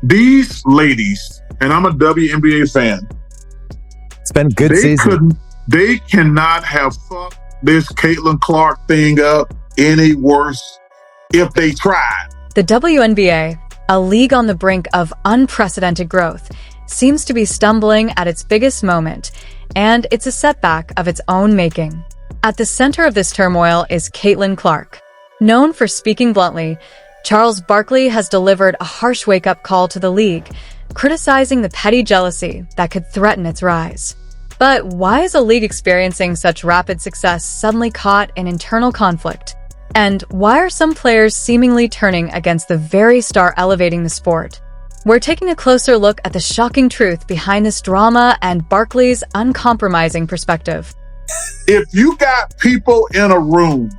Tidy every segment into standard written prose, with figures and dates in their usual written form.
These ladies, and I'm a WNBA fan, it's been a good season. They cannot have fucked this Caitlin Clark thing up any worse if they tried. The WNBA, a league on the brink of unprecedented growth, seems to be stumbling at its biggest moment, and it's a setback of its own making. At the center of this turmoil is Caitlin Clark. Known for speaking bluntly, Charles Barkley has delivered a harsh wake-up call to the league, criticizing the petty jealousy that could threaten its rise. But why is a league experiencing such rapid success suddenly caught in internal conflict? And why are some players seemingly turning against the very star elevating the sport? We're taking a closer look at the shocking truth behind this drama and Barkley's uncompromising perspective. If you got people in a room,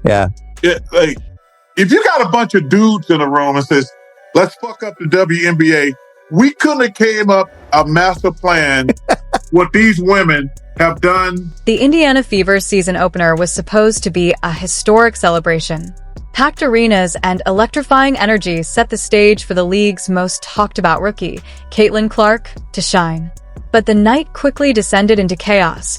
if you got a bunch of dudes in a room and says, let's fuck up the WNBA, we couldn't have came up a master plan what these women have done. The Indiana Fever's season opener was supposed to be a historic celebration. Packed arenas and electrifying energy set the stage for the league's most talked-about rookie, Caitlin Clark, to shine. But the night quickly descended into chaos.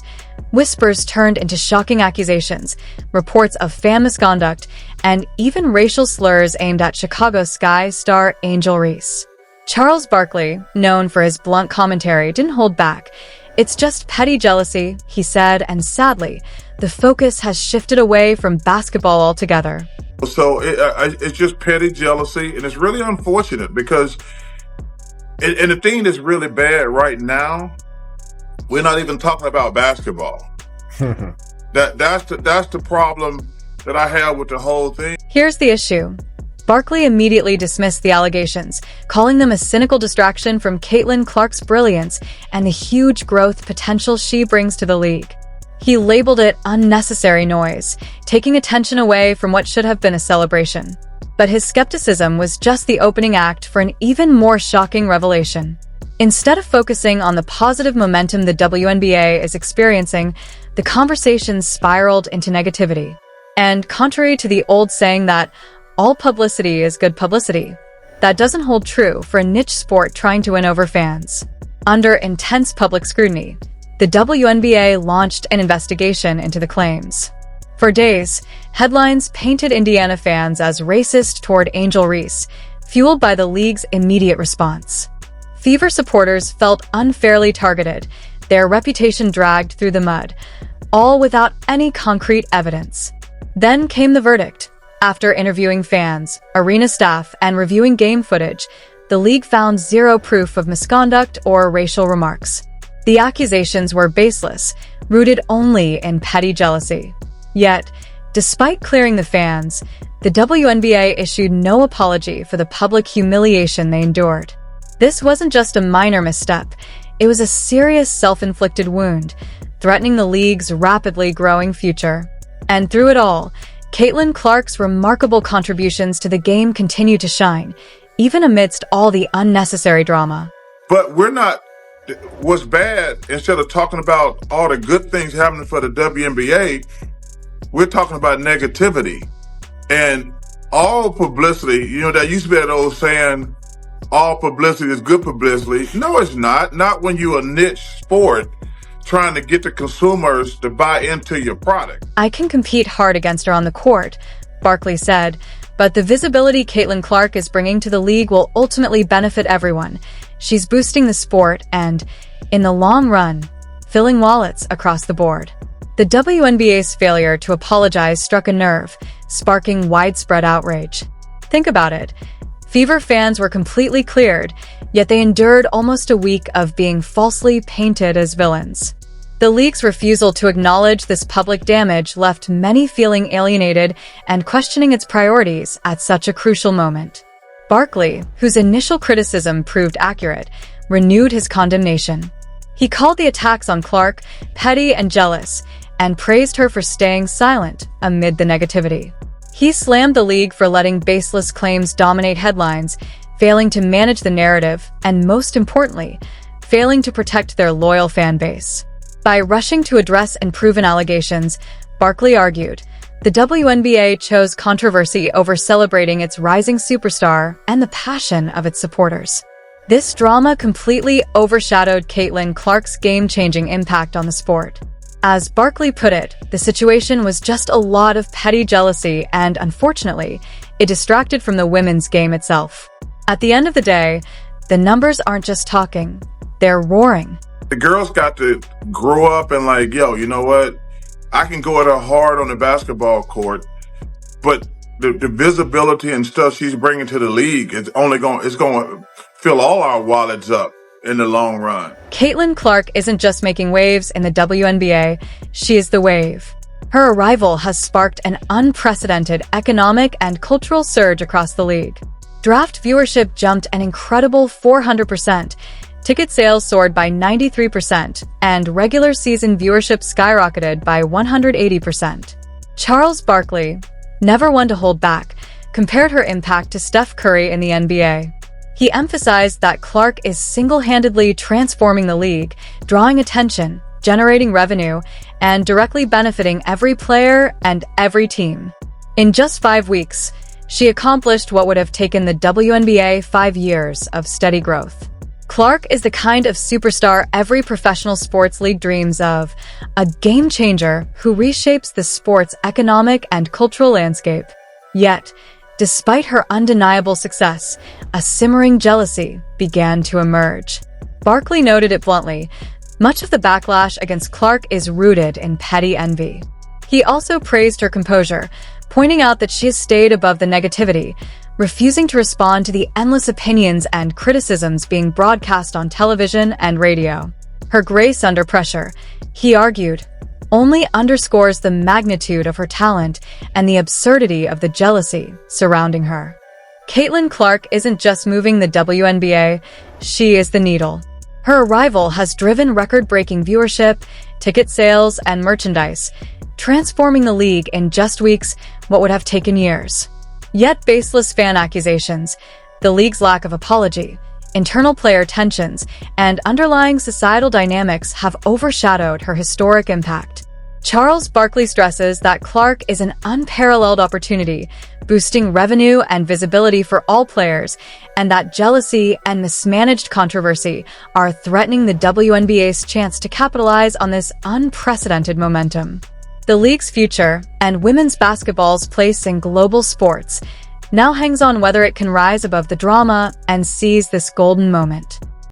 Whispers turned into shocking accusations, reports of fan misconduct, and even racial slurs aimed at Chicago Sky star Angel Reese. Charles Barkley, known for his blunt commentary, didn't hold back. It's just petty jealousy, he said, and sadly, the focus has shifted away from basketball altogether. So it's just petty jealousy, and it's really unfortunate because, and the thing that's really bad right now, we're not even talking about basketball. That's the problem that I have with the whole thing. Here's the issue. Barkley immediately dismissed the allegations, calling them a cynical distraction from Caitlin Clark's brilliance and the huge growth potential she brings to the league. He labeled it unnecessary noise, taking attention away from what should have been a celebration. But his skepticism was just the opening act for an even more shocking revelation. Instead of focusing on the positive momentum the WNBA is experiencing, the conversation spiraled into negativity. And contrary to the old saying that all publicity is good publicity, that doesn't hold true for a niche sport trying to win over fans. Under intense public scrutiny, the WNBA launched an investigation into the claims. For days, headlines painted Indiana fans as racist toward Angel Reese, fueled by the league's immediate response. Fever supporters felt unfairly targeted, their reputation dragged through the mud, all without any concrete evidence. Then came the verdict. After interviewing fans, arena staff, and reviewing game footage, the league found zero proof of misconduct or racial remarks. The accusations were baseless, rooted only in petty jealousy. Yet, despite clearing the fans, the WNBA issued no apology for the public humiliation they endured. This wasn't just a minor misstep, it was a serious self-inflicted wound, threatening the league's rapidly growing future. And through it all, Caitlin Clark's remarkable contributions to the game continue to shine, even amidst all the unnecessary drama. But what's bad, instead of talking about all the good things happening for the WNBA, we're talking about negativity. And all publicity, there used to be that old saying, all publicity is good publicity. No, it's not. Not when you're a niche sport trying to get the consumers to buy into your product. I can compete hard against her on the court, Barkley said, but the visibility Caitlin Clark is bringing to the league will ultimately benefit everyone. She's boosting the sport and, in the long run, filling wallets across the board. The WNBA's failure to apologize struck a nerve, sparking widespread outrage. Think about it. Fever fans were completely cleared, yet they endured almost a week of being falsely painted as villains. The league's refusal to acknowledge this public damage left many feeling alienated and questioning its priorities at such a crucial moment. Barkley, whose initial criticism proved accurate, renewed his condemnation. He called the attacks on Clark petty and jealous, and praised her for staying silent amid the negativity. He slammed the league for letting baseless claims dominate headlines, failing to manage the narrative, and most importantly, failing to protect their loyal fan base. By rushing to address unproven allegations, Barkley argued, The WNBA chose controversy over celebrating its rising superstar and the passion of its supporters. This drama completely overshadowed Caitlin Clark's game-changing impact on the sport. As Barkley put it, the situation was just a lot of petty jealousy and, unfortunately, it distracted from the women's game itself. At the end of the day, the numbers aren't just talking, they're roaring. The girls got to grow up and like, yo, you know what? I can go at her hard on the basketball court, but the visibility and stuff she's bringing to the league is going to fill all our wallets up in the long run. Caitlin Clark isn't just making waves in the WNBA, she is the wave. Her arrival has sparked an unprecedented economic and cultural surge across the league. Draft viewership jumped an incredible 400%, ticket sales soared by 93%, and regular season viewership skyrocketed by 180%. Charles Barkley, never one to hold back, compared her impact to Steph Curry in the NBA. He emphasized that Clark is single-handedly transforming the league, drawing attention, generating revenue, and directly benefiting every player and every team. In just 5 weeks, she accomplished what would have taken the WNBA 5 years of steady growth. Clark is the kind of superstar every professional sports league dreams of, a game-changer who reshapes the sport's economic and cultural landscape. Yet, despite her undeniable success, a simmering jealousy began to emerge. Barkley noted it bluntly, much of the backlash against Clark is rooted in petty envy. He also praised her composure, pointing out that she has stayed above the negativity, refusing to respond to the endless opinions and criticisms being broadcast on television and radio. Her grace under pressure, he argued, only underscores the magnitude of her talent and the absurdity of the jealousy surrounding her. Caitlin Clark isn't just moving the WNBA, she is the needle. Her arrival has driven record-breaking viewership, ticket sales, and merchandise, transforming the league in just weeks what would have taken years. Yet baseless fan accusations, the league's lack of apology, internal player tensions, and underlying societal dynamics have overshadowed her historic impact. Charles Barkley stresses that Clark is an unparalleled opportunity, boosting revenue and visibility for all players, and that jealousy and mismanaged controversy are threatening the WNBA's chance to capitalize on this unprecedented momentum. The league's future, and women's basketball's place in global sports, now hangs on whether it can rise above the drama and seize this golden moment.